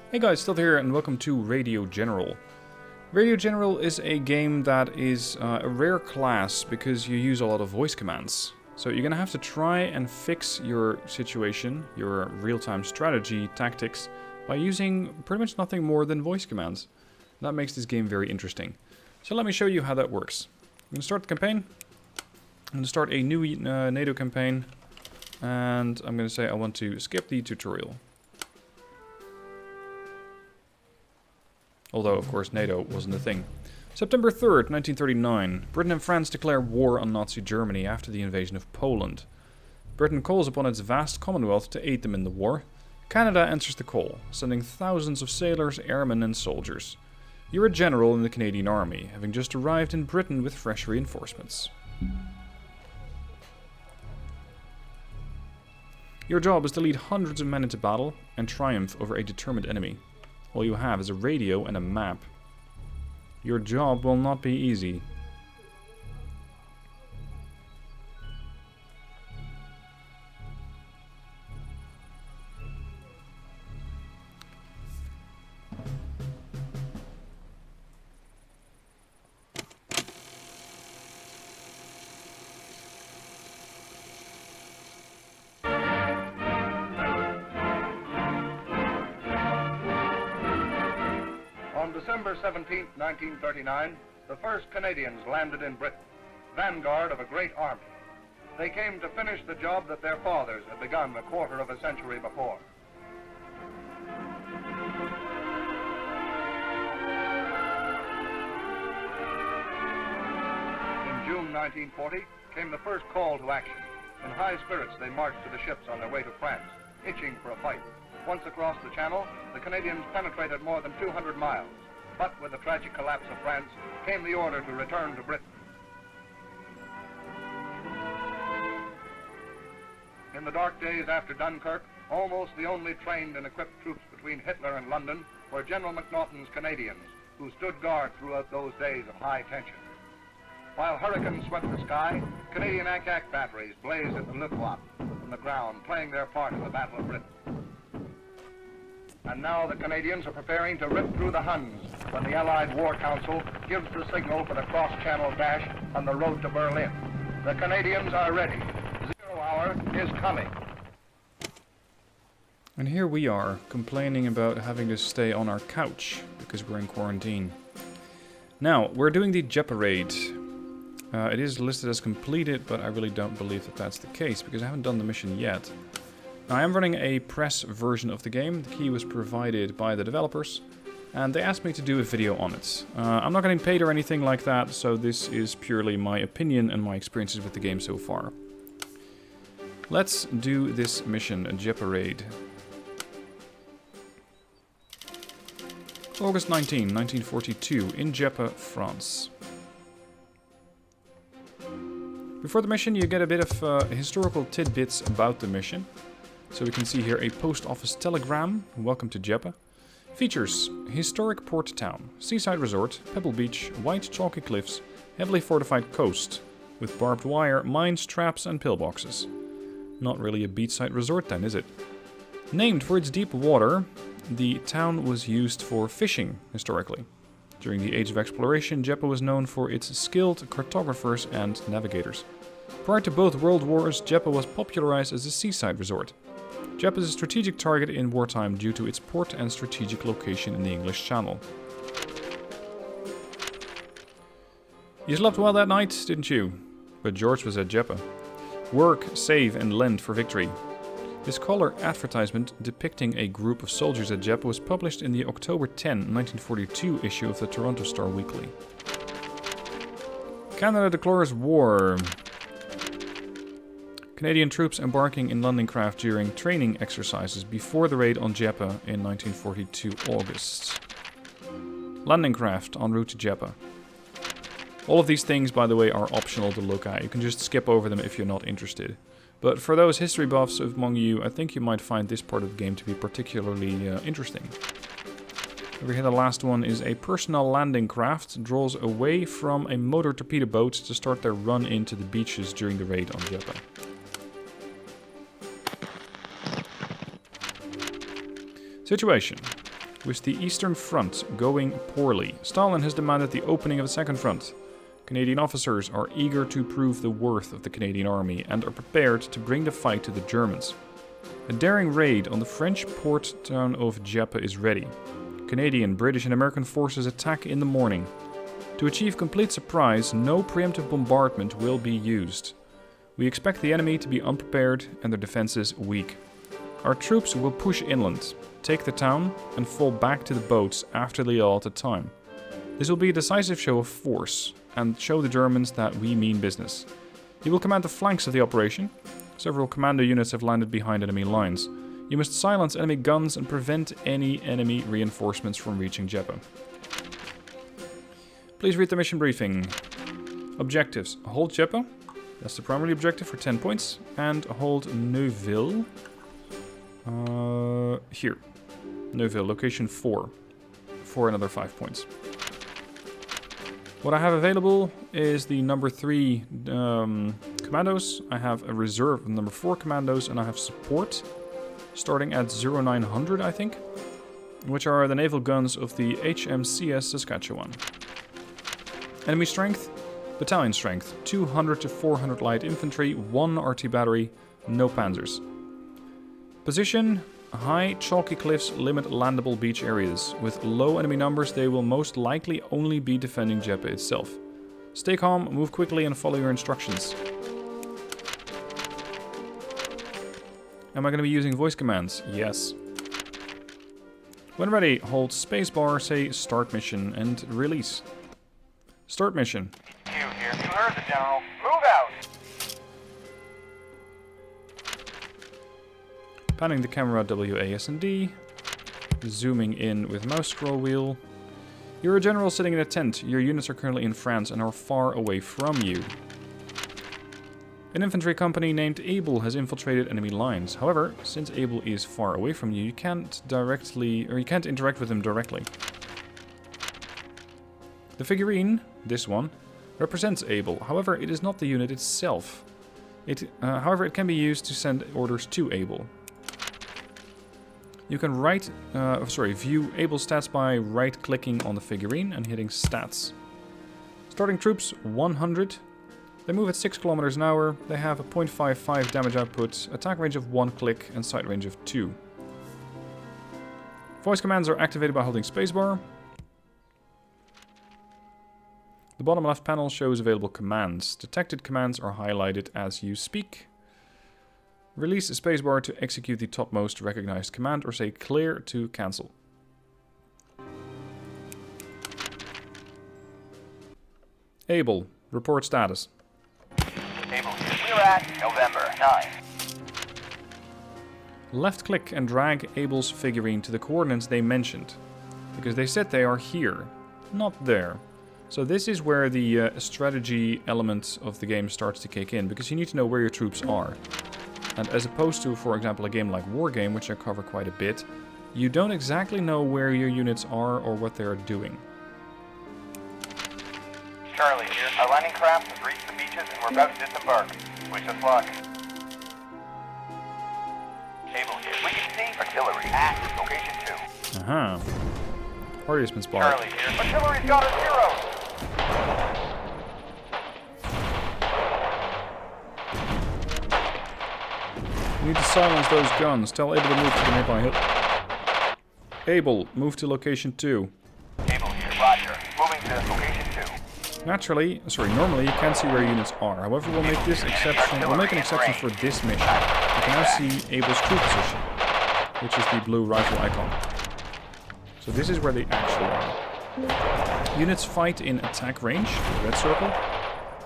Hey guys, still here and welcome to Radio General. Radio General is a game that is a rare class because you use a lot of voice commands. So you're gonna have to try and fix your situation, your real-time strategy, tactics, by using pretty much nothing more than voice commands. That makes this game very interesting. So let me show you how that works. I'm gonna start the campaign. I'm gonna start a new NATO campaign. And I'm gonna say I want to skip the tutorial. Although, of course, NATO wasn't a thing. September 3rd, 1939. Britain and France declare war on Nazi Germany after the invasion of Poland. Britain calls upon its vast Commonwealth to aid them in the war. Canada answers the call, sending thousands of sailors, airmen and soldiers. You're a general in the Canadian Army, having just arrived in Britain with fresh reinforcements. Your job is to lead hundreds of men into battle and triumph over a determined enemy. All you have is a radio and a map. Your job will not be easy. On December 17, 1939, the first Canadians landed in Britain, vanguard of a great army. They came to finish the job that their fathers had begun a quarter of a century before. In June 1940 came the first call to action. In high spirits, they marched to the ships on their way to France, itching for a fight. Once across the Channel, the Canadians penetrated more than 200 miles. But with the tragic collapse of France, came the order to return to Britain. In the dark days after Dunkirk, almost the only trained and equipped troops between Hitler and London were General MacNaughton's Canadians, who stood guard throughout those days of high tension. While hurricanes swept the sky, Canadian ack-ack batteries blazed at the Luftwaffe from the ground, playing their part in the Battle of Britain. And now the Canadians are preparing to rip through the Huns when the Allied War Council gives the signal for the cross-channel dash on the road to Berlin. The Canadians are ready. 0 hour is coming. And here we are, complaining about having to stay on our couch because we're in quarantine. Now, we're doing the JFHeasy raid. It is listed as completed, but I really don't believe that that's the case because I haven't done the mission yet. Now, I am running a press version of the game. The key was provided by the developers, and they asked me to do a video on it. I'm not getting paid or anything like that, so this is purely my opinion and my experiences with the game so far. Let's do this mission, a JFHeasy raid. August 19, 1942, in JFHeasy, France. Before the mission, you get a bit of historical tidbits about the mission. So we can see here a post office telegram. Welcome to JFHeasy. Features: historic port town, seaside resort, pebble beach, white chalky cliffs, heavily fortified coast, with barbed wire, mines, traps and pillboxes. Not really a beachside resort then, is it? Named for its deep water, the town was used for fishing historically. During the Age of Exploration, JFHeasy was known for its skilled cartographers and navigators. Prior to both World Wars, JFHeasy was popularized as a seaside resort. JFHeasy is a strategic target in wartime due to its port and strategic location in the English Channel. You slept well that night, didn't you? But George was at JFHeasy. Work, save and lend for victory. This color advertisement depicting a group of soldiers at JFHeasy was published in the October 10, 1942 issue of the Toronto Star Weekly. Canada declares war. Canadian troops embarking in landing craft during training exercises before the raid on JFHeasy in 1942 August. Landing craft en route to JFHeasy. All of these things, by the way, are optional to look at. You can just skip over them if you're not interested. But for those history buffs among you, I think you might find this part of the game to be particularly interesting. Over here the last one is a personnel landing craft draws away from a motor torpedo boat to start their run into the beaches during the raid on JFHeasy. Situation. With the Eastern Front going poorly, Stalin has demanded the opening of a second front. Canadian officers are eager to prove the worth of the Canadian army and are prepared to bring the fight to the Germans. A daring raid on the French port town of Dieppe is ready. Canadian, British and American forces attack in the morning. To achieve complete surprise, no preemptive bombardment will be used. We expect the enemy to be unprepared and their defenses weak. Our troops will push inland, take the town, and fall back to the boats after the allotted time. This will be a decisive show of force, and show the Germans that we mean business. You will command the flanks of the operation. Several commando units have landed behind enemy lines. You must silence enemy guns and prevent any enemy reinforcements from reaching Dieppe. Please read the mission briefing. Objectives. Hold Dieppe. That's the primary objective for 10 points. And hold Neuville. Here. Neuville, location 4. For another 5 points. What I have available is the number 3 commandos. I have a reserve of number 4 commandos. And I have support. Starting at 0900, I think. Which are the naval guns of the HMCS Saskatchewan. Enemy strength. Battalion strength. 200 to 400 light infantry. 1 RT battery. No panzers. Position. High, chalky cliffs limit landable beach areas. With low enemy numbers, they will most likely only be defending Dieppe itself. Stay calm, move quickly, and follow your instructions. Am I going to be using voice commands? Yes. When ready, hold spacebar, say start mission, and release. Start mission. You here. You heard the general. Move out! Panning the camera WASD. Zooming in with mouse scroll wheel. You're a general sitting in a tent. Your units are currently in France and are far away from you. An infantry company named Abel has infiltrated enemy lines. However, since Abel is far away from you, you can't interact with him directly. The figurine, this one, represents Abel. However, it is not the unit itself. However, it can be used to send orders to Abel. You can view Abel's stats by right-clicking on the figurine and hitting Stats. Starting troops, 100. They move at 6 kilometers an hour. They have a 0.55 damage output, attack range of 1 click, and sight range of 2. Voice commands are activated by holding spacebar. The bottom left panel shows available commands. Detected commands are highlighted as you speak. Release the spacebar to execute the topmost recognized command, or say clear to cancel. Abel, report status. Abel, we're at November 9. Left click and drag Abel's figurine to the coordinates they mentioned, because they said they are here, not there. So this is where the strategy element of the game starts to kick in, because you need to know where your troops are. And as opposed to, for example, a game like Wargame, which I cover quite a bit, you don't exactly know where your units are or what they are doing. Charlie here. Our landing craft has reached the beaches and we're about to disembark. Wish us luck. Abel here. We can see artillery at location 2. Aha. Party has been spotted. Charlie here. Artillery's got our zeros! We need to silence those guns. Tell Abel to move to the nearby hill. Abel, move to location 2. Abel here. Roger. Moving to location 2. Normally you can't see where units are. However, we'll make this exception. We'll make an exception for this mission. You can now see Abel's crew position, which is the blue rifle icon. So this is where they actually are. Units fight in attack range, the red circle.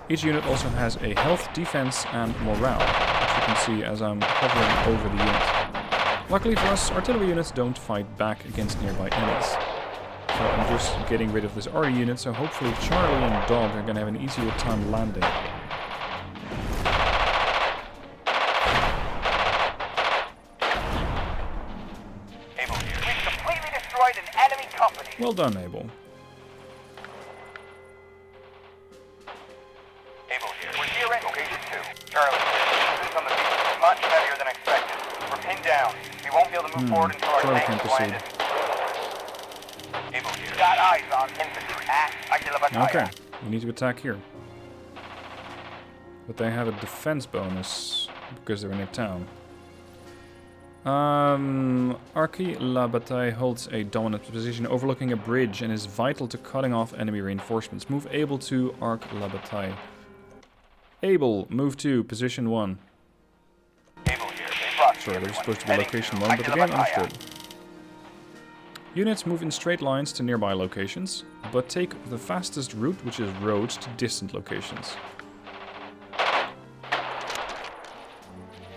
Each unit also has a health, defense, and morale, which you can see as I'm hovering over the unit. Luckily for us, artillery units don't fight back against nearby enemies. So I'm just getting rid of this arty unit, so hopefully Charlie and Dog are going to have an easier time landing. Abel here. We've completely destroyed an enemy company. Well done, Abel. Abel here. We're here at location 2. Charlie, this on the beach is much heavier than expected. We're pinned down. We won't be able to move forward until our Charlie tanks can't have proceed. landed. Able here. Got eyes on infantry. Okay, we need to attack here. But they have a defense bonus because they're in a town. Archi La Bataille holds a dominant position overlooking a bridge and is vital to cutting off enemy reinforcements. Move Able to Arc La Bataille. Able, move to position 1. Able here. Sorry, they're supposed to be location 1, but again, understood. Units move in straight lines to nearby locations, but take the fastest route, which is roads, to distant locations.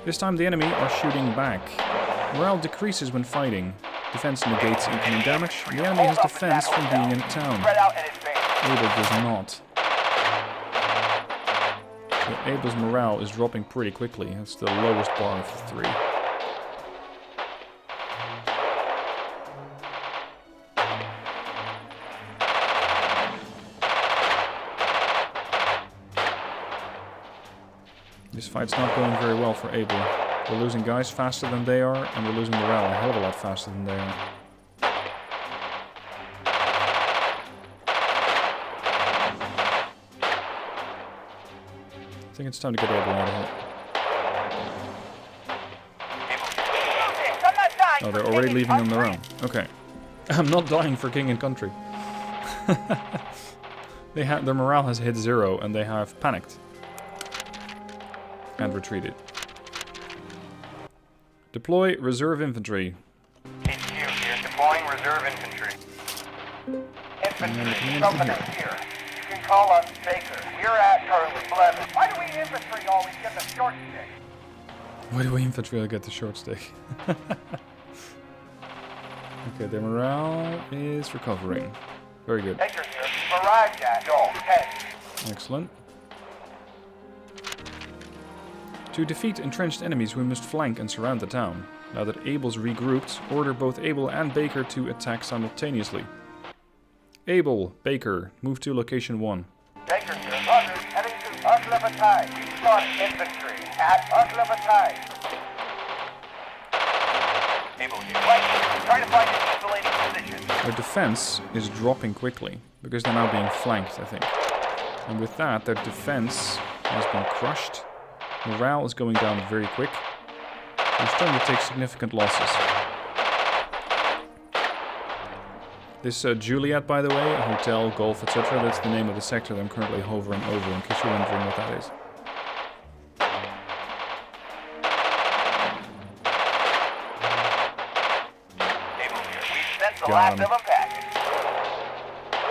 This time the enemy are shooting back. Morale decreases when fighting. Defense negates incoming damage. The enemy has defense from being in town. Able does not. So Able's morale is dropping pretty quickly. It's the lowest bar of the 3. This fight's not going very well for Able. We're losing guys faster than they are, and we're losing morale a hell of a lot faster than they are. I think it's time to get Able out of here. Oh, they're already leaving on their own. Okay. I'm not dying for king and country. Their morale has hit 0, and they have panicked. And retreated. Deploy reserve infantry. HQ here, deploying reserve infantry. Infantry, something here. You can call us Baker. We're at currently 11. Why do we infantry always get the short stick? Why do we infantry get the short stick? Okay, their morale is recovering. Very good. Baker here, barrage at Joel. 10. Excellent. To defeat entrenched enemies, we must flank and surround the town. Now that Able's regrouped, order both Able and Baker to attack simultaneously. Able, Baker, move to location 1. Baker here, Roger, heading to Arc-la Bataille. We start infantry at Arc-la Bataille. Able here, trying to find an isolating position. Their defense is dropping quickly, because they're now being flanked, I think. And with that, their defense has been crushed. Morale is going down very quick. They're starting to take significant losses. This Juliet, by the way, a hotel, golf, etc., that's the name of the sector that I'm currently hovering over, in case you're wondering what that is. Got him.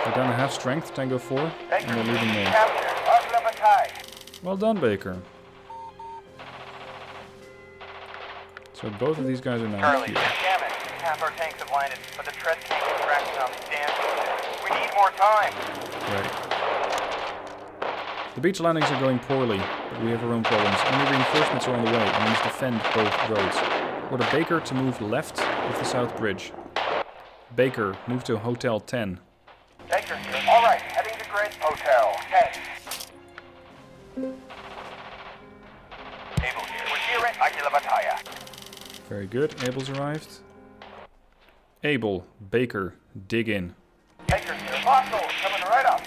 They're down to half strength, Tango 4, and they're leaving me. Well done, Baker. So both of these guys are now Charlie, here. damn it. Half our tanks have landed, but the tread tank is crashing on these damn beaches. We need more time. Right. The beach landings are going poorly, but we have our own problems. Enemy reinforcements are on the way, and we must defend both roads. Order Baker to move left of the south bridge. Baker, move to Hotel 10. Baker here. All right, heading to Grid Hotel 10. Able here. We're here at Arc-la Bataille. Very good. Able's arrived. Able, Baker, dig in. Baker here. Hostiles coming right up.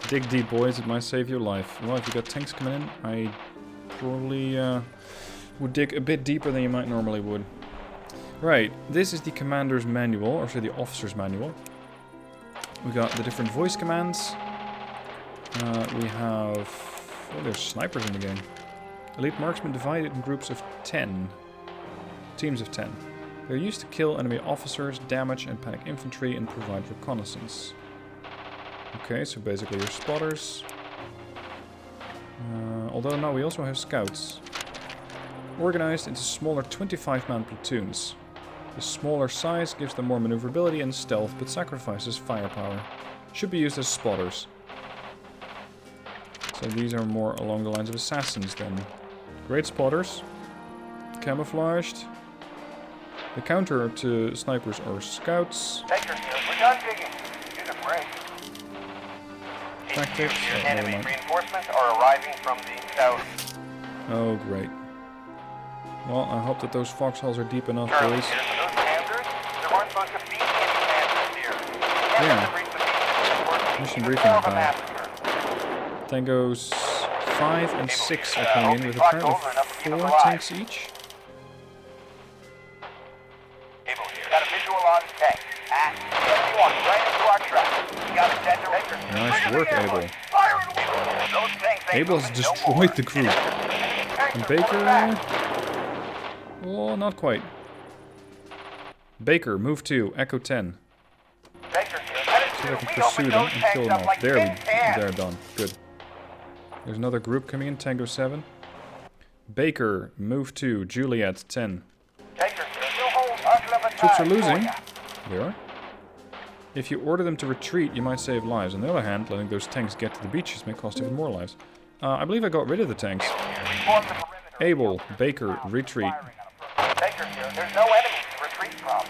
Dig deep, boys. It might save your life. Well, if you got tanks coming in, I probably would dig a bit deeper than you might normally would. Right, this is the commander's manual, or sorry, the officer's manual. We got the different voice commands. We have... oh, there's snipers in the game. Elite marksmen divided in groups of 10. Teams of 10. They're used to kill enemy officers, damage and panic infantry, and provide reconnaissance. Okay, so basically your spotters. Although now we also have scouts. Organized into smaller 25-man platoons. The smaller size gives them more maneuverability and stealth, but sacrifices firepower. Should be used as spotters. So these are more along the lines of assassins then. Great spotters. Camouflaged. The counter to snipers are scouts. Baker here. We're done digging. Use a break. Tactics. Enemy reinforcements are arriving from the south. Oh, great. Well, I hope that those foxholes are deep enough, Charlie, boys. those panthers, there weren't supposed to be Yeah. Mission briefing about. Tangos 5 and 6 are coming in with apparently 4 tanks each. Got a visual on tank. Everyone, right into our track. We got a dead director. Nice work, Abel. Abel has destroyed the group. And Baker... Oh, not quite. Baker, move 2, Echo 10. See if I can pursue them and kill them off. They're done. Good. There's another group coming in, Tango 7. Baker, move 2, Juliet 10. Troops are losing. They are. If you order them to retreat, you might save lives. On the other hand, letting those tanks get to the beaches may cost even more lives. I believe I got rid of the tanks. Abel, Baker, retreat. There's no enemy to retreat from.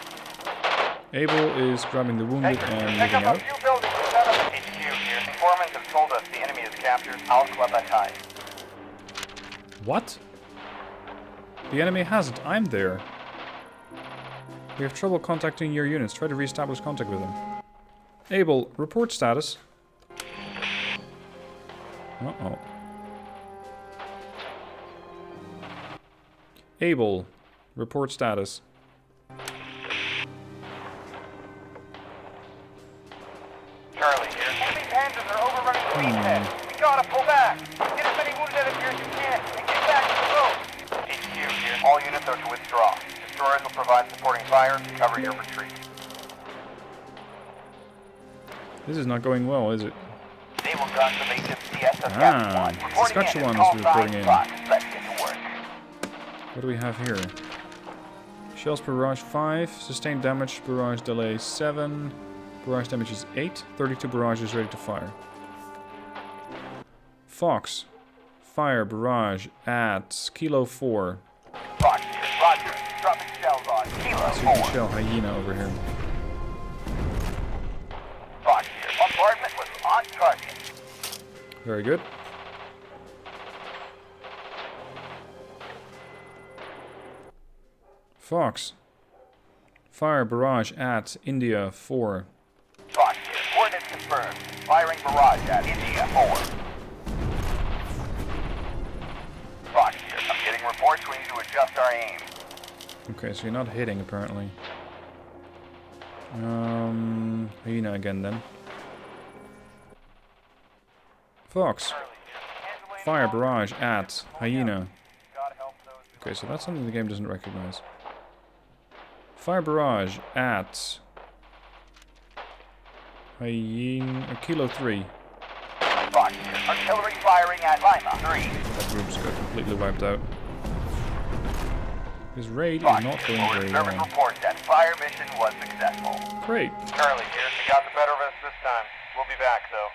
Abel is grabbing the wounded and moving out. HQ here. Informants have told us the enemy is captured Al-Klabatai. What? The enemy hasn't. I'm there. We have trouble contacting your units. Try to re-establish contact with them. Abel, report status. Uh-oh. Abel, report status. Charlie here. Enemy panzers are overrunning the beachhead. We gotta pull back. Get as many wounded enemies as you can and get back to the road. HQ here. All units are to withdraw. Destroyers will provide supporting fire to cover your retreat. This is not going well, is it? Naval guns of HMCS Saskatchewan is reporting in. Let's get to work. What do we have here? Shells barrage 5, sustained damage barrage delay 7, barrage damage is 8, 32 barrages ready to fire. Fox, fire barrage at Kilo 4. Roger, roger. Dropping shells on Kilo 4. Shell hyena over here. Roger. Bombardment was on target. Very good. Fox, fire barrage at India 4. Roger. Coordinates confirmed. Firing barrage at India 4. Roger. I'm getting reports we need to adjust our aim. Okay, so you're not hitting apparently. Hyena again then. Fox, fire barrage at Hyena. Okay, so that's something the game doesn't recognize. Fire barrage at Hyena, Kilo 3. Roger. Artillery firing at Lima 3. That group's got completely wiped out. His raid is not going very well. Report that fire mission was successful. Great. Charlie here. They got the better of us this time. We'll be back though.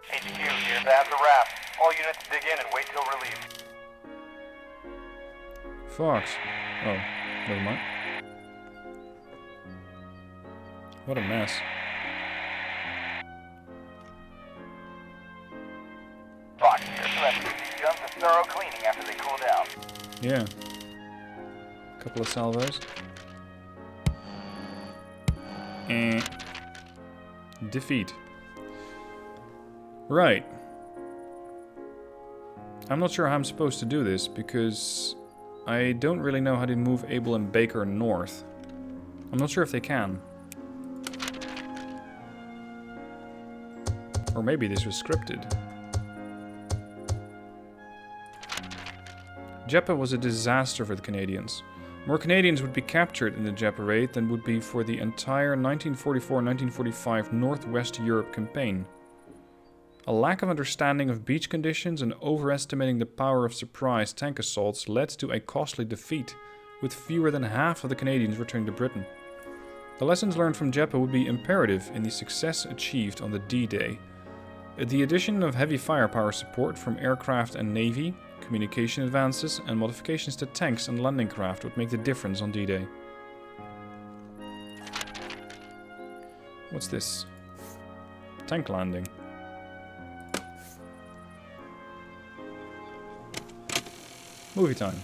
HQ here. That's a wrap. All units dig in and wait till relief. Fox. Oh, never mind. What a mess. Fox here. Let's do these guns a thorough cleaning after they cool down. Yeah. Couple of salvos. Defeat. Right. I'm not sure how I'm supposed to do this because I don't really know how to move Abel and Baker north. I'm not sure if they can. Or maybe this was scripted. Jeppa was a disaster for the Canadians. More Canadians would be captured in the Jeppa raid than would be for the entire 1944-1945 Northwest Europe campaign. A lack of understanding of beach conditions and overestimating the power of surprise tank assaults led to a costly defeat, with fewer than half of the Canadians returning to Britain. The lessons learned from Jeppa would be imperative in the success achieved on the D-Day. The addition of heavy firepower support from aircraft and navy, communication advances, and modifications to tanks and landing craft would make the difference on D-Day. What's this? Tank landing. Movie time.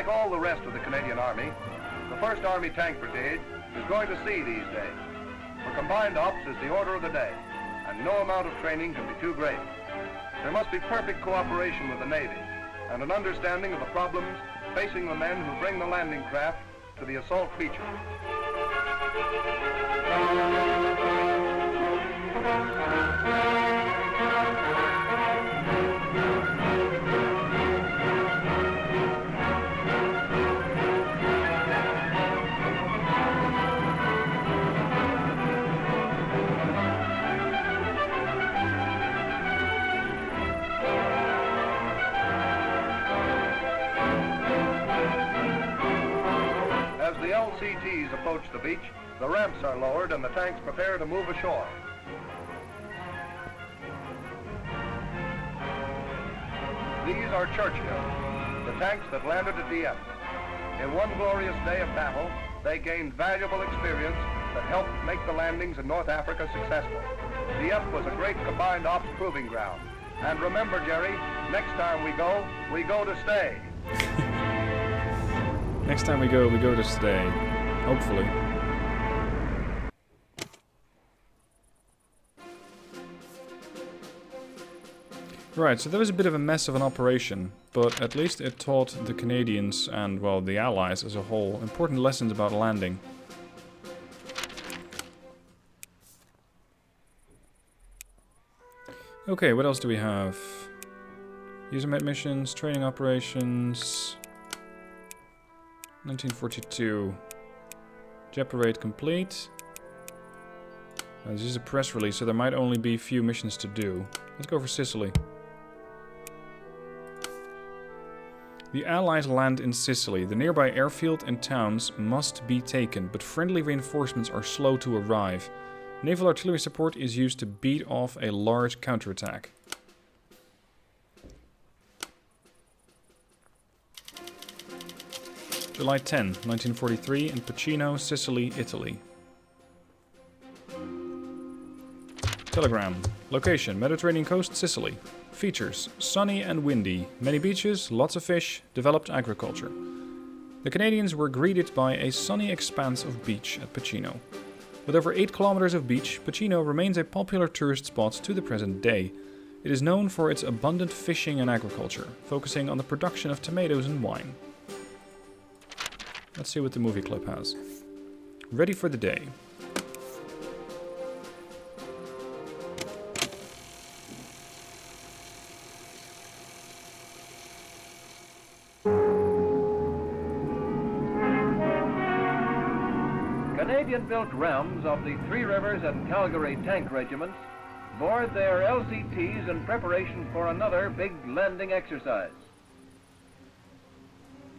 Like all the rest of the Canadian Army, the 1st Army Tank Brigade is going to sea these days. For combined ops is the order of the day, and no amount of training can be too great. There must be perfect cooperation with the Navy and an understanding of the problems facing the men who bring the landing craft to the assault feature. As the LCTs approach the beach, the ramps are lowered and the tanks prepare to move ashore. These are Churchill, the tanks that landed at Dieppe. In one glorious day of battle, they gained valuable experience that helped make the landings in North Africa successful. Dieppe was a great combined ops proving ground. And remember, Jerry, next time we go to stay. Next time we go to stay. Hopefully. Right, so that was a bit of a mess of an operation, but at least it taught the Canadians and, well, the Allies as a whole important lessons about landing. Okay, what else do we have? User met missions, training operations... 1942. Jet parade complete. This is a press release, so there might only be a few missions to do. Let's go for Sicily. The Allies land in Sicily. The nearby airfield and towns must be taken, but friendly reinforcements are slow to arrive. Naval artillery support is used to beat off a large counterattack. July 10, 1943, in Pacino, Sicily, Italy. Telegram. Location, Mediterranean coast, Sicily. Features, sunny and windy, many beaches, lots of fish, developed agriculture. The Canadians were greeted by a sunny expanse of beach at Pacino. With over 8 kilometers of beach, Pacino remains a popular tourist spot to the present day. It is known for its abundant fishing and agriculture, focusing on the production of tomatoes and wine. Let's see what the movie clip has. Ready for the day. Canadian-built rams of the Three Rivers and Calgary tank regiments board their LCTs in preparation for another big landing exercise.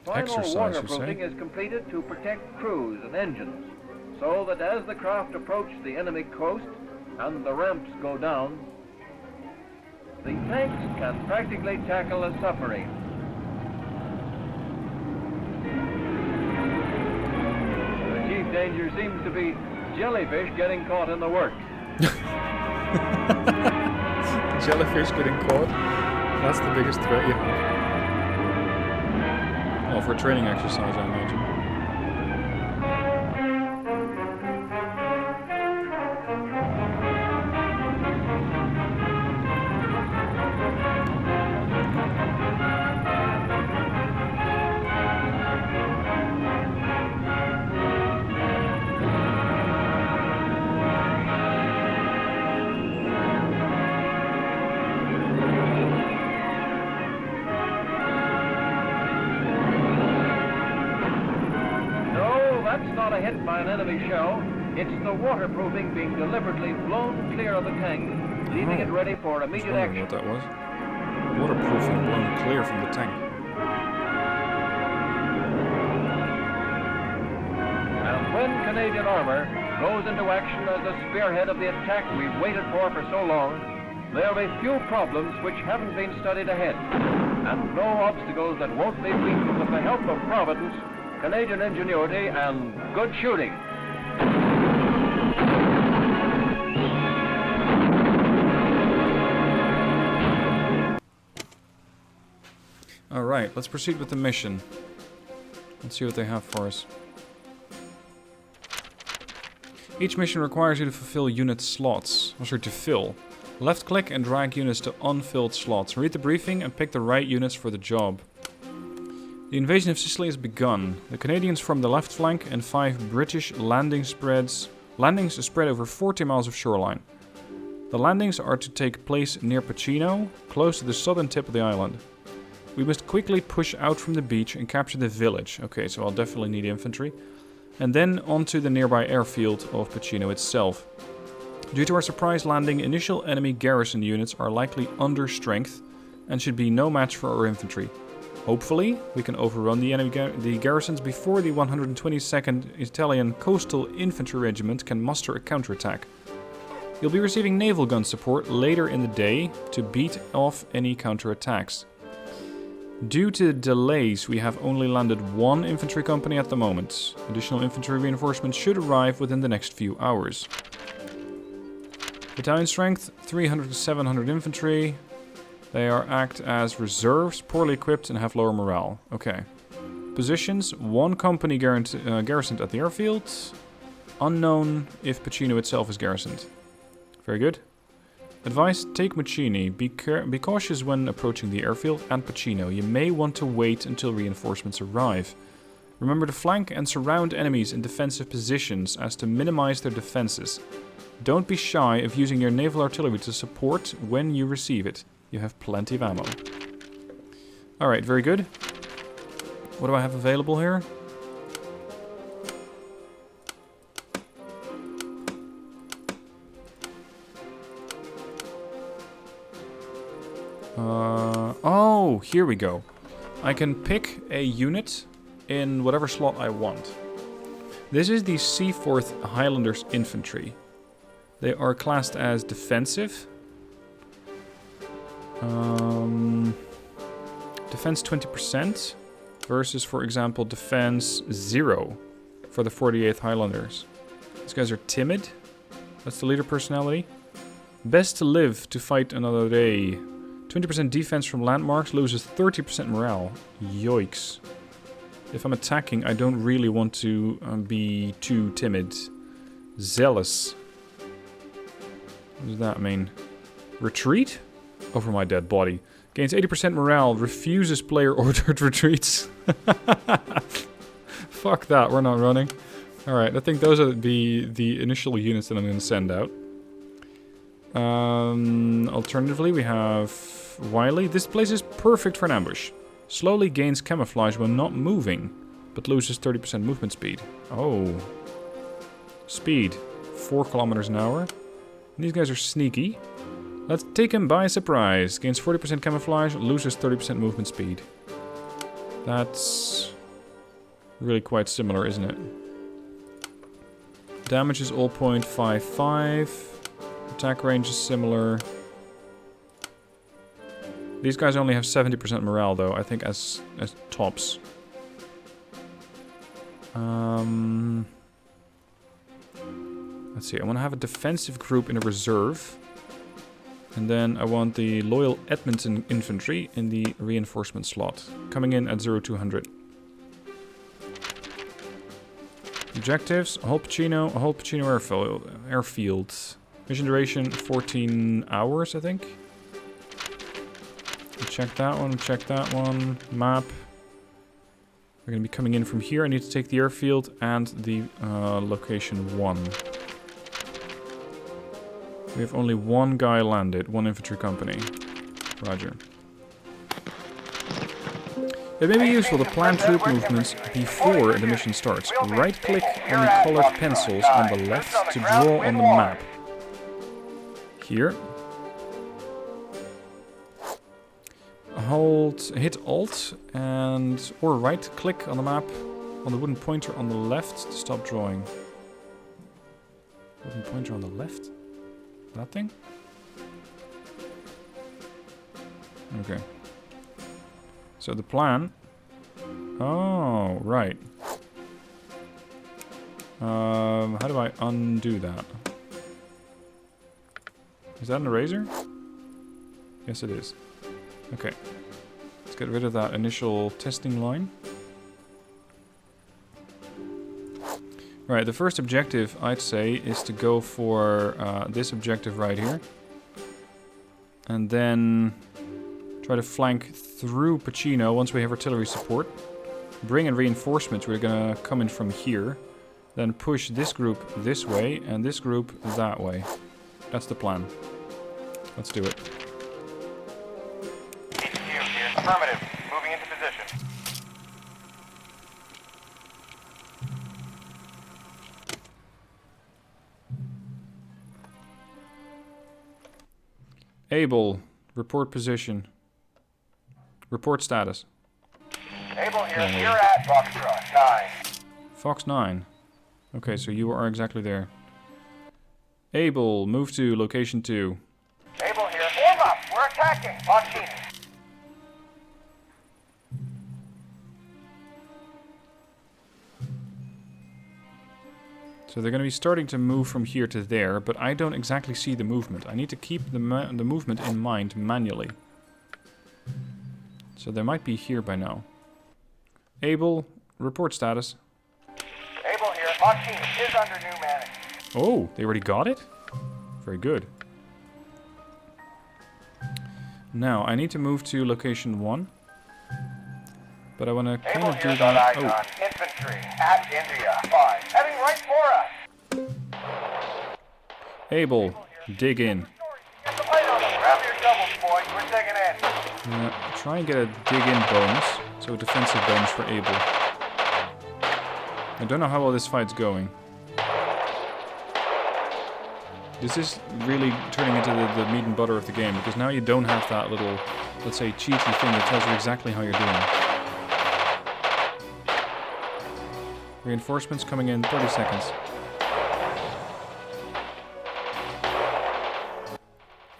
Final waterproofing is completed to protect crews and engines, so that as the craft approach the enemy coast and the ramps go down, the tanks can practically tackle a submarine. The chief danger seems to be jellyfish getting caught in the work. Jellyfish getting caught? That's the biggest threat you have. Well, for a training exercise, I imagine. By an enemy shell, it's the waterproofing being deliberately blown clear of the tank, leaving it ready for immediate action. What that was? Waterproofing blown clear from the tank. And when Canadian armor goes into action as the spearhead of the attack we've waited for so long, there'll be few problems which haven't been studied ahead, and no obstacles that won't be beaten with the help of Providence, Canadian ingenuity, and good shooting. Alright, let's proceed with the mission. Let's see what they have for us. Each mission requires you to fulfill unit slots. Or sorry, to fill. Left click and drag units to unfilled slots. Read the briefing and pick the right units for the job. The invasion of Sicily has begun. The Canadians form the left flank and 5 British landings spread over 40 miles of shoreline. The landings are to take place near Pacino, close to the southern tip of the island. We must quickly push out from the beach and capture the village. Okay, so I'll definitely need infantry. And then onto the nearby airfield of Pacino itself. Due to our surprise landing, initial enemy garrison units are likely under strength and should be no match for our infantry. Hopefully, we can overrun the garrisons before the 122nd Italian Coastal Infantry Regiment can muster a counterattack. You'll be receiving naval gun support later in the day to beat off any counterattacks. Due to delays, we have only landed 1 infantry company at the moment. Additional infantry reinforcements should arrive within the next few hours. Battalion strength, 300 to 700 infantry. They act as reserves, poorly equipped and have lower morale. Okay. Positions, 1 company garrisoned at the airfield. Unknown if Pacino itself is garrisoned. Very good. Advice, take Muccini. Be cautious when approaching the airfield and Pacino. You may want to wait until reinforcements arrive. Remember to flank and surround enemies in defensive positions as to minimize their defenses. Don't be shy of using your naval artillery to support when you receive it. You have plenty of ammo. Alright, very good. What do I have available here? Oh, here we go. I can pick a unit in whatever slot I want. This is the Seaforth Highlanders Infantry. They are classed as defensive. Defense 20% versus, for example, defense 0 for the 48th Highlanders. These guys are timid. That's the leader personality. Best to live to fight another day. 20% defense from landmarks, loses 30% morale. Yoicks. If I'm attacking, I don't really want to be too timid. Zealous. What does that mean? Retreat? Over my dead body. Gains 80% morale, refuses player ordered retreats. Fuck that, we're not running. Alright, I think those are the initial units that I'm going to send out. Alternatively, we have Wiley. This place is perfect for an ambush. Slowly gains camouflage when not moving, but loses 30% movement speed. Oh. Speed. 4 kilometers an hour. These guys are sneaky. Let's take him by surprise. Gains 40% camouflage, loses 30% movement speed. That's really quite similar, isn't it? Damage is all 0.55. Attack range is similar. These guys only have 70% morale, though, I think, as tops. Let's see, I want to have a defensive group in a reserve. And then I want the loyal Edmonton infantry in the reinforcement slot. Coming in at 0200. Objectives, a whole Pacino airfield. Mission duration, 14 hours, I think. Check that one, Map. We're going to be coming in from here. I need to take the airfield and the location 1. We have only 1 guy landed, 1 infantry company. Roger. It may be useful to plan troop movements before the mission starts. Right-click on the colored pencils on the left to draw on the map. Here. Hit Alt or right-click on the map on the wooden pointer on the left to stop drawing. Wooden pointer on the left? That thing? Okay. So the plan... Oh, right. How do I undo that? Is that an eraser? Yes, it is. Okay. Let's get rid of that initial testing line. Right, the first objective, I'd say, is to go for this objective right here. And then try to flank through Pacino once we have artillery support. Bring in reinforcements, we're gonna come in from here. Then push this group this way, and this group that way. That's the plan. Let's do it. HQ here. Affirmative. Moving into position. Able, report position. Report status. Able here. You're at Foxtrot 9. Fox 9. Okay, so you are exactly there. Able, move to location 2. Able here. Form up. We're attacking. Martinez. So they're going to be starting to move from here to there, but I don't exactly see the movement. I need to keep the movement in mind manually. So they might be here by now. Able, report status. Able here. Martinez is under new management. Oh, they already got it? Very good. Now, I need to move to location 1. But I want to kind of do that... Oh. Infantry at India 5. Heading right for us. Able, dig in. Get the light on them. Grab your doubles, boys. We're digging in. Yeah, try and get a dig in bonus. So a defensive bonus for Able. I don't know how well this fight's going. This is really turning into the meat and butter of the game, because now you don't have that little, let's say, cheaty thing that tells you exactly how you're doing. Reinforcements coming in 30 seconds.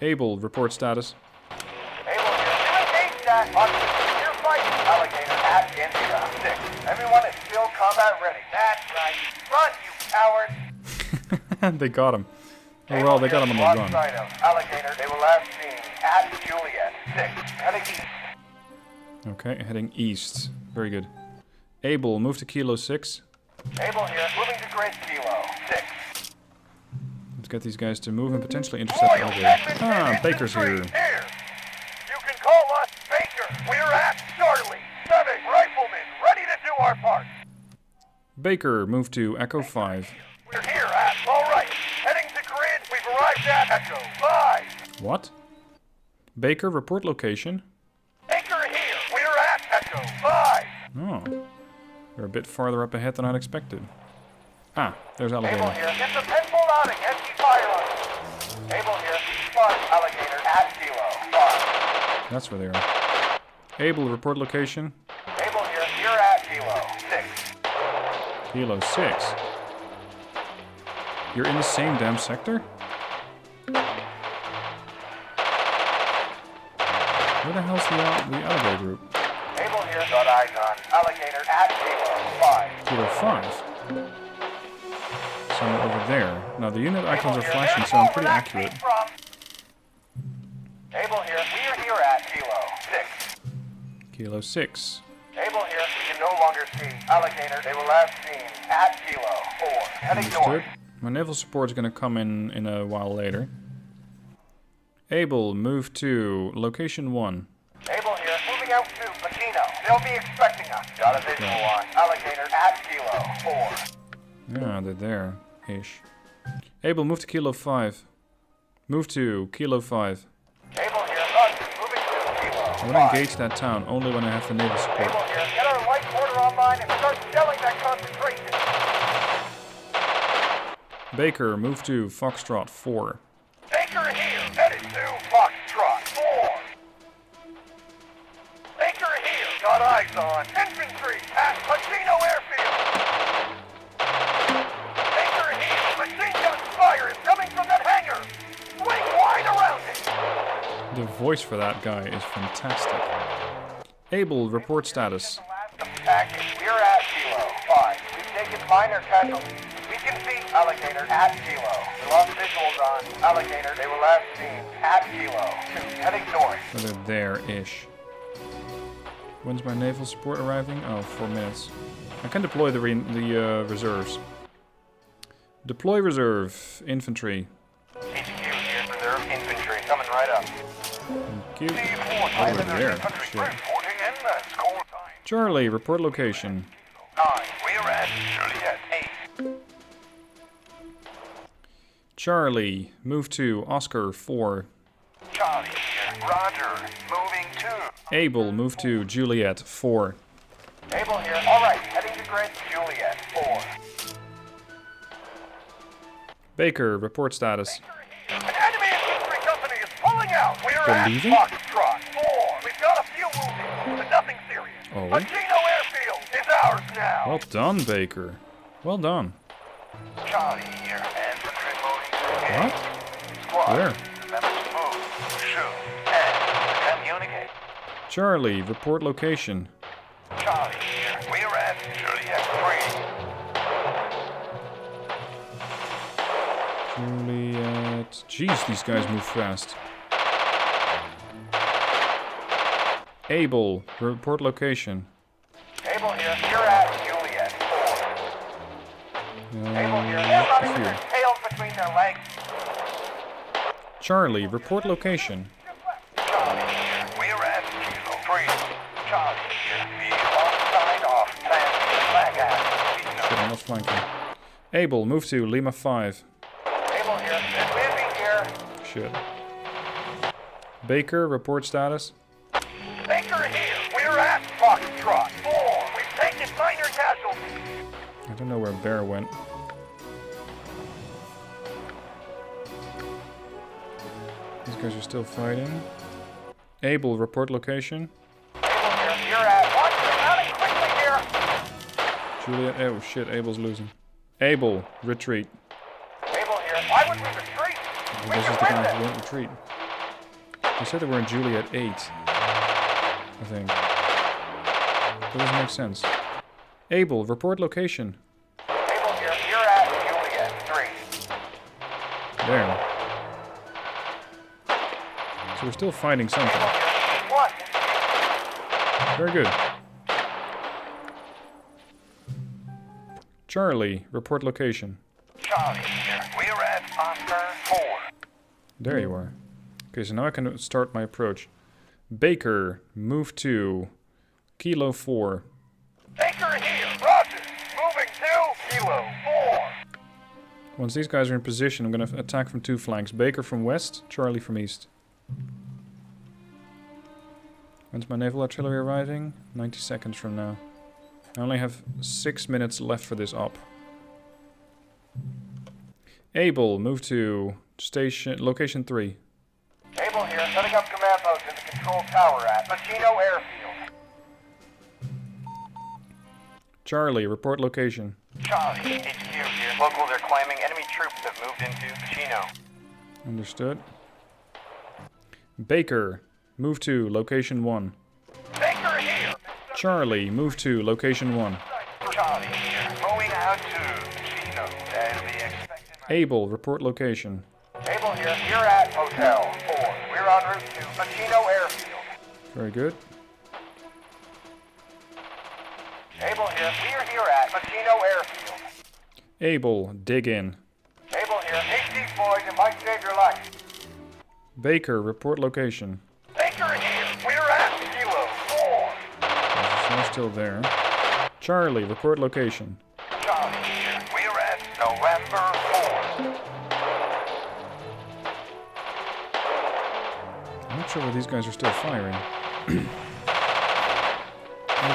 Able, report status. Able here. You engage that. You're fighting. Alligator at India 6. Everyone is still combat ready. That's right. Run, you coward. They got him. Oh well, they got him on the run. Alligator, they were last seen at Juliet 6. Heading east. Okay, heading east. Very good. Able, move to Kilo 6. Able here, moving to Great Kilo 6. Let's get these guys to move and potentially intercept the elevator. Ah, Baker's here. You can call us Baker. We're at Charlie. 7 riflemen, ready to do our part. Baker, move to Echo 5. We're here at, all right. Heading to grid, we've arrived at Echo 5. What? Baker, report location. Baker here, we're at Echo 5. Oh. They're a bit farther up ahead than I'd expected. Ah, there's elevator. Able here, it's a pinball outing, empty fire on it. Able here, spot alligator at Kilo 5. That's where they are. Able, report location. Able here, you're at Kilo 6. Kilo 6. You're in the same damn sector? Where the hell's the elevator group? Able here, got eyes on alligator at Kilo 5. Kilo 5? Somewhere over there. Now the unit icons are flashing, so I'm pretty accurate. Able here, we're here at Kilo 6. Kilo 6. Able here, we can no longer see alligator. They were last seen at Kilo 4. Heading north. Understood. My naval support is going to come in a while later. Able, move to location 1. Able here, moving out to Pacino. They'll be expecting us. Got a visual on alligator at Kilo 4. Yeah, they're there-ish. Able, move to Kilo 5. Move to Kilo 5. Able here, moving to Kilo 5. I want to engage that town only when I have the naval support. Able here, get our light order online and start shelling that concentration. Baker, move to Foxtrot 4. Baker here, headed to Foxtrot 4. Baker here, got eyes on infantry at Pacino Airfield. Baker here, machine gun fire is coming from that hangar. Swing wide around it. The voice for that guy is fantastic. Able, report status. Package, we're at Kilo 5. We've taken minor casualties. We can see alligator at Kilo. We lost visuals on alligator. They were last seen at Kilo 2. Heading north. So they're there-ish. When's my naval support arriving? Oh, 4 minutes. I can deploy the reserves. Deploy reserve. Infantry. HQ here, reserve infantry, coming right up. Thank you. C4, Over there. Shit. reporting in, that's call time. Charlie, report location. 9, we're at Juliet 8. Charlie, move to Oscar 4. Charlie here, Roger, moving to. Able, move to Juliet 4. Able here, alright, heading to grid, Juliet 4. Baker, report status. An enemy infantry company is pulling out. We're They're at leaving? Foxtrot 4. We've got a few wounded, but nothing serious. Oh. Pacino Airfield is ours now. Well done, Baker. Well done. Charlie here, infantry moving. What? Squad. Where? Members move, shoot, and communicate. Charlie, report location. Charlie here, we're at Juliet 3. Juliet. Jeez, these guys move fast. Able, report location. Able here, you're at Juliet 4. Able here, they're running with their tails between their legs. Charlie, report location. Charlie here, we're at Kilo 3. Charlie here, be on side off, flag out. Shit, I'm not flanking. Able, move to Lima 5. Able here, it's busy here. Shit. Baker, report status. Baker here, we're at Foxtrot 4. We've taken minor casualties. I don't know where Bear went. These guys are still fighting. Able, report location. Able here, you're at. Watch them mounting quickly here. Juliet, oh shit, Abel's losing. Able, retreat. Able here, why would we retreat? We This is can the win guys who this. won't retreat. They said they were in Juliet 8. I think. That doesn't make sense. Able, report location. Able here, you're at Juliet 3. There. So we're still fighting something. Able here, what? Very good. Charlie, report location. Charlie here, we're at Oscar 4. There you are. Okay, so now I can start my approach. Baker, move to Kilo 4. Baker here, Roger, moving to Kilo 4. Once these guys are in position, I'm going to attack from 2 flanks. Baker from west, Charlie from east. When's my naval artillery arriving? 90 seconds from now. I only have 6 minutes left for this op. Able, move to location 3. Able here, setting up command post in the control tower at Pacino Airfield. Charlie, report location. Charlie, HQ here. Locals are claiming enemy troops have moved into Pacino. Understood. Baker, move to location 1. Baker here. Charlie, move to location 1. Charlie here, moving out to Pacino. As the expected. Able, report location. Able here, you're at Hotel 4. We're en route to Pacino Airfield. Very good. Able here, we're here at Pacino Airfield. Able, dig in. Able here, HD boys, it might save your life. Baker, report location. Baker here, we're at Kilo 4. They're still there. Charlie, report location. Charlie here, we're at November 4. I'm not sure why these guys are still firing. Naval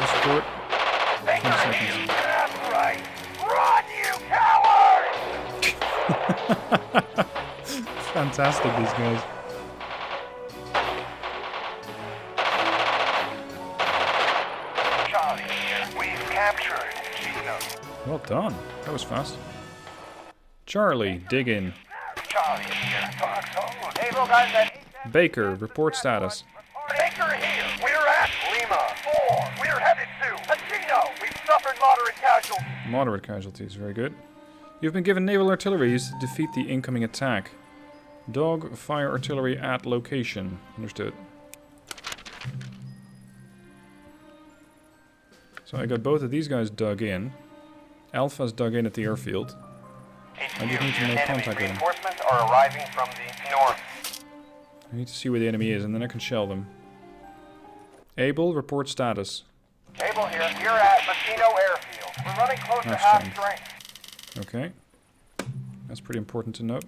support. Baker 10 here, seconds. that's right. Run, you coward! Fantastic, these guys. Charlie here, we've captured Gino. Well done. That was fast. Charlie, dig in. Charlie here, Foxhole. Able guys at Baker, report status. Baker here, we're at Lima 4. We're headed to Pacino. We've suffered moderate casualties. Moderate casualties, very good. You've been given naval artillery used to defeat the incoming attack. Dog, fire artillery at location. Understood. So I got both of these guys dug in. Alpha's dug in at the airfield. HQ I just need to make contact with them. Reinforcements are arriving from the north. I need to see where the enemy is, and then I can shell them. Able, report status. Able here. You're at Machino Airfield. We're running close to That's half Chung. strength. Okay. That's pretty important to note.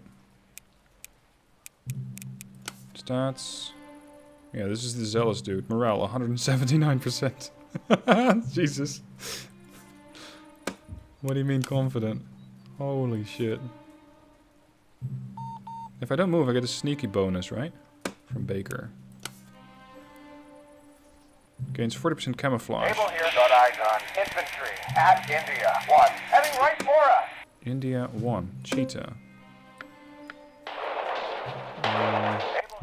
Stats. Yeah, this is the zealous dude. Morale, 179%. Jesus. What do you mean confident? Holy shit. If I don't move, I get a sneaky bonus, right? From Baker. Gains 40% camouflage. Able here. Got eyes on infantry at India. 1. Heading right for us. India 1. Cheetah.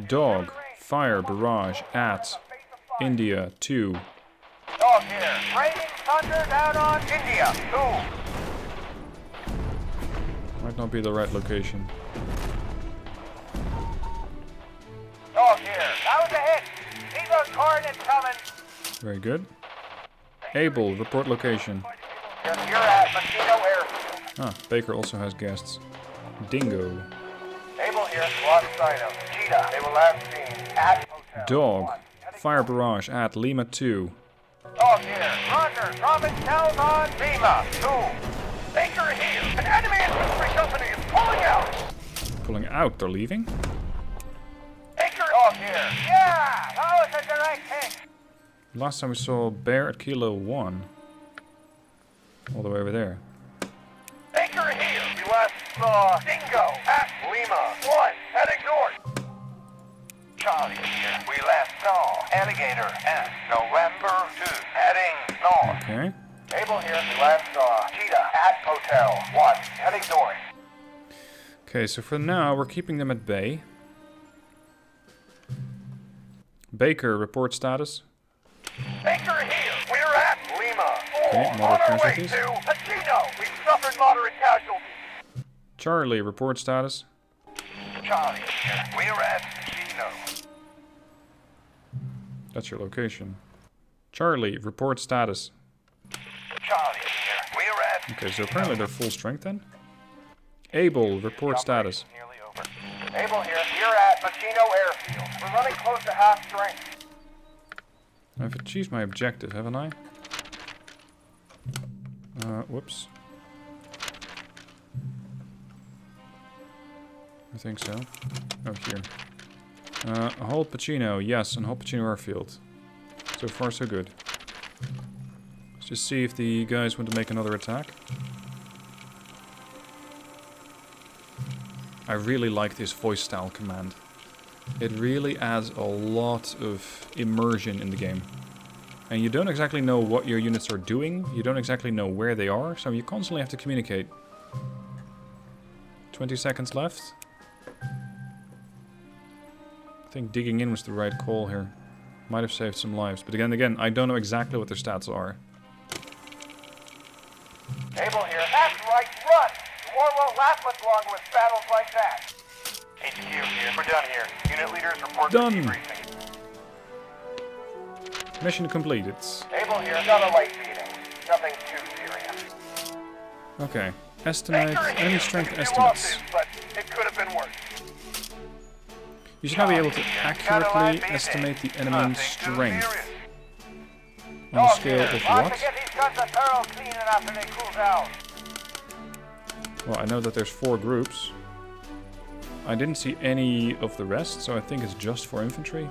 Dog. Fire barrage at India 2. Dog here. Raining thunder down on India. 2. Might not be the right location. Dog here. That was a hit. See those coordinates coming. Very good. Able, report location. You're at Machino Airfield. Ah, Baker also has guests. Dingo. Able here. Lost sight of Cheetah. They were last seen at Hotel. Dog. Fire barrage at Lima 2. Dog here. Roger. Dropping shells on Lima. 2. Baker here. An enemy infantry company is pulling out. Pulling out, they're leaving. Baker. Dog here. Yeah. That was a direct hit. Last time we saw Bear at Kilo 1. All the way over there. Baker here. We last saw Dingo at Lima 1. Heading north. Charlie here. We last saw Alligator at November 2. Heading north. Okay. Able here. We last saw Cheetah at Hotel 1. Heading north. Okay, so for now, we're keeping them at bay. Baker, report status. Baker here. We're at Lima 4. Okay, On moderate our way casualties. to Pacino. We've suffered moderate casualties. Charlie, report status. Charlie here. We're at Pacino. That's your location. Charlie, report status. Charlie here. We're at Okay, so apparently they're full strength then. Able, report status. nearly over. Able here. We're at Machino Airfield. We're running close to half strength. I've achieved my objective, haven't I? Whoops. I think so. Oh, here. Hold Pacino, yes, and hold Pacino Airfield. So far, so good. Let's just see if the guys want to make another attack. I really like this voice style command. It really adds a lot of immersion in the game. And you don't exactly know what your units are doing, you don't exactly know where they are, so you constantly have to communicate. 20 seconds left. I think digging in was the right call here. Might have saved some lives, but again, I don't know exactly what their stats are. Able here. That's right. Run. The war won't last much longer with battles like that. HQ here. We're done here. Unit leaders report Done. debriefing. Mission completed. Able here. Got a light beating. Nothing too serious. Okay. Estimate Baker here. enemy strength We can do estimates. losses, but it could have been worse. You should now be able to Got a accurately light beating. estimate the enemy's Nothing too strength. serious. On a scale of I'll what? to get these guns a thorough cleaning after they cool down. Well, I know that there's 4 groups. I didn't see any of the rest, so I think it's just for infantry.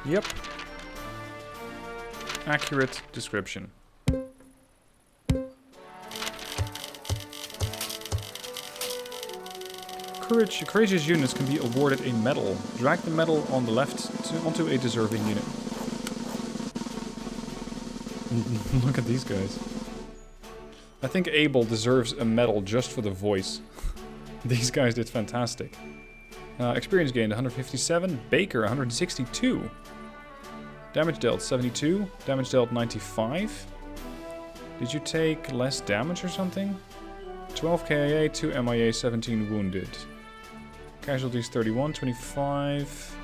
Yep. Accurate description. Courageous units can be awarded a medal. Drag the medal on the left onto a deserving unit. Look at these guys. I think Able deserves a medal just for the voice. These guys did fantastic. Experience gained 157. Baker 162. Damage dealt 72. Damage dealt 95. Did you take less damage or something? 12 KIA, 2 MIA, 17 wounded. Casualties 31, 25.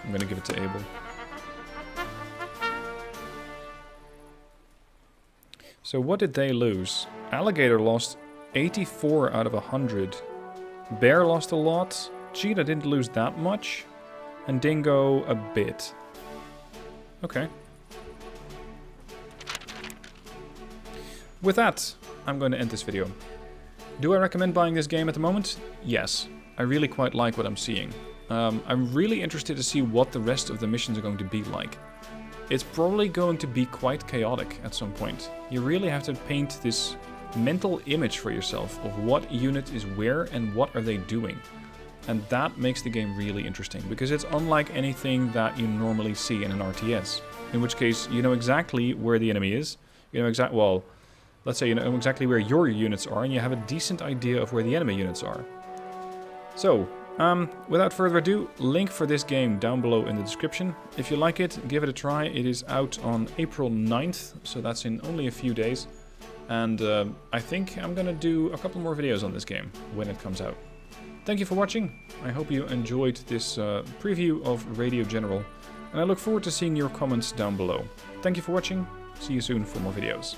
I'm gonna give it to Able. So what did they lose? Alligator lost 84 out of 100. Bear lost a lot. Cheetah didn't lose that much. And Dingo a bit. Okay. With that, I'm going to end this video. Do I recommend buying this game at the moment? Yes. I really quite like what I'm seeing. I'm really interested to see what the rest of the missions are going to be like. It's probably going to be quite chaotic at some point. You really have to paint this mental image for yourself of what unit is where and what are they doing. And that makes the game really interesting, because it's unlike anything that you normally see in an RTS. In which case, you know exactly where the enemy is. You know well, let's say you know exactly where your units are, and you have a decent idea of where the enemy units are. So, without further ado, link for this game down below in the description. If you like it, give it a try. It is out on April 9th, so that's in only a few days. And I think I'm gonna do a couple more videos on this game when it comes out. Thank you for watching. I hope you enjoyed this preview of Radio General, and I look forward to seeing your comments down below. Thank you for watching. See you soon for more videos.